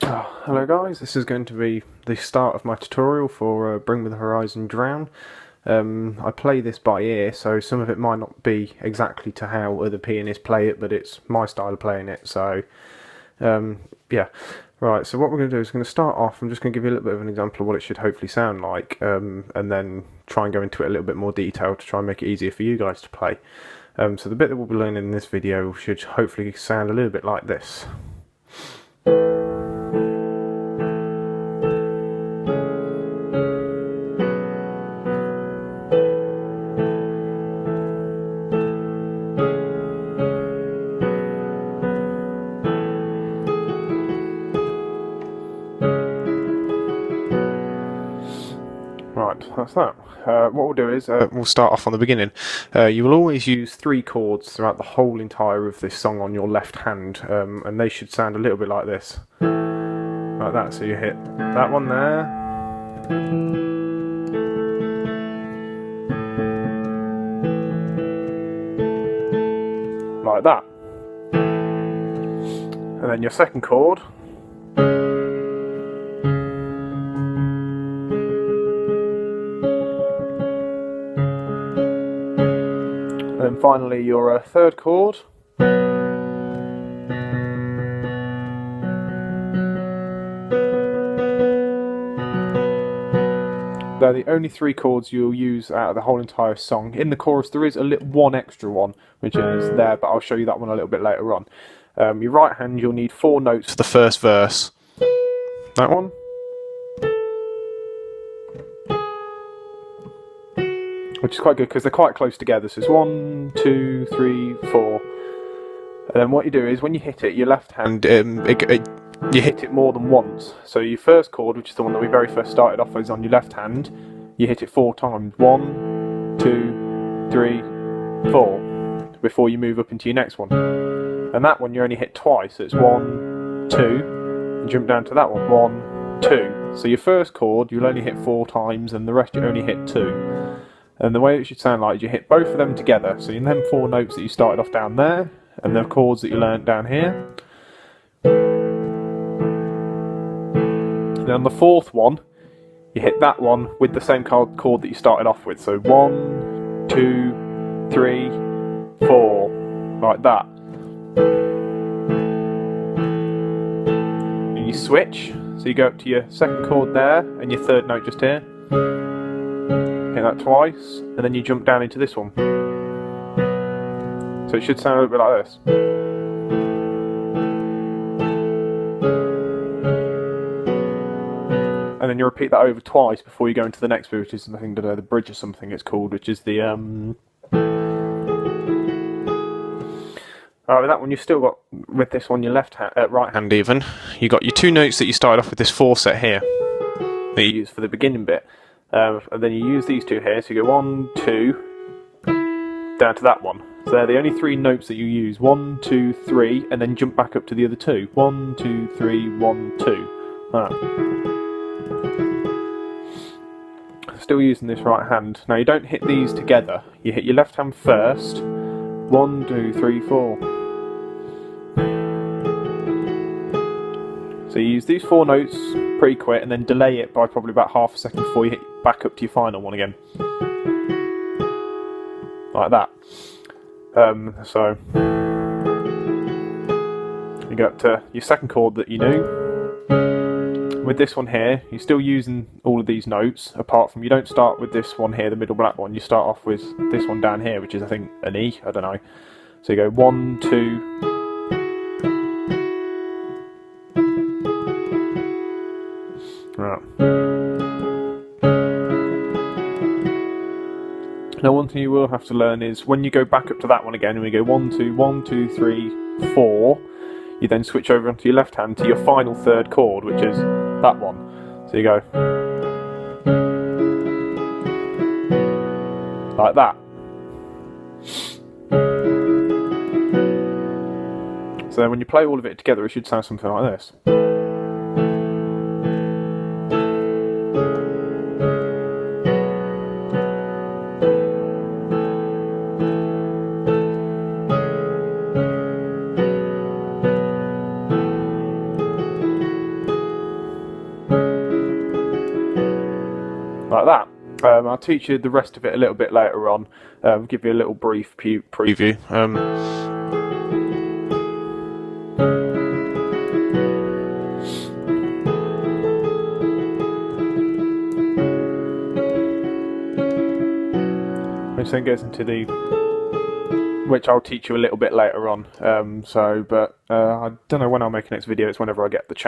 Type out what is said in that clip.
Hello guys, this is going to be the start of my tutorial for Bring Me the Horizon Drown. I play this by ear, so some of it might not be exactly to how other pianists play it, but it's my style of playing it, so yeah. Right, so what we're going to do is we're going to start off. I'm just going to give you a little bit of an example of what it should hopefully sound like, and then try and go into it a little bit more detail to try and make it easier for you guys to play. So the bit that we'll be learning in this video should hopefully sound a little bit like this. Right, that's that. What we'll do is we'll start off on the beginning. You will always use 3 chords throughout the whole entire of this song on your left hand, and they should sound a little bit like this. Like that, so you hit that one there. Like that. And then your second chord. And then finally your third chord. They're the only 3 chords you'll use out of the whole entire song. In the chorus there is one extra one, which is there, but I'll show you that one a little bit later on. Your right hand, you'll need 4 notes for the first verse. That one. Which is quite good because they're quite close together. So it's 1, 2, 3, 4. And then what you do is when you hit it, your left hand, you hit it more than once. So your first chord, which is the one that we very first started off with, is on your left hand. You hit it 4 times. 1, 2, 3, 4. Before you move up into your next one. And that one you only hit twice. So it's 1, 2, and jump down to that one. 1, 2. So your first chord you'll only hit 4 times, and the rest you only hit 2. And the way it should sound like is you hit both of them together. So in them 4 notes that you started off down there, and the chords that you learnt down here. And then on the 4th one, you hit that one with the same chord that you started off with. So 1, 2, 3, 4, like that. And you switch, so you go up to your second chord there, and your third note just here. Hit that twice, and then you jump down into this one. So it should sound a little bit like this. And then you repeat that over twice before you go into the next bit, which is, I think, the bridge or something it's called, which is the Alright, with that one you've still got, with this one, your left hand, right hand even, you got your 2 notes that you started off with this 4 set here, that you use for the beginning bit. And then you use these 2 here, so you go 1, 2, down to that one. So they're the only 3 notes that you use. 1, 2, 3, and then jump back up to the other 2. 1, 2, 3, 1, 2. Like that. Still using this right hand. Now you don't hit these together. You hit your left hand first. 1, 2, 3, 4. So you use these 4 notes pretty quick, and then delay it by probably about half a second before you hit back up to your final one again. Like that. So you go up to your second chord that you knew. With this one here, you're still using all of these notes, apart from you don't start with this one here, the middle black one. You start off with this one down here, which is, I think, an E, I don't know. So you go 1, 2. Right. Now one thing you will have to learn is when you go back up to that one again, and we go 1, 2, 1, 2, 3, 4, you then switch over onto your left hand to your final 3rd chord, which is that one. So you go like that. So then when you play all of it together, it should sound something like this. like that. I'll teach you the rest of it a little bit later on, give you a little brief preview. Which then gets into which I'll teach you a little bit later on. But I don't know when I'll make the next video. It's whenever I get the chance.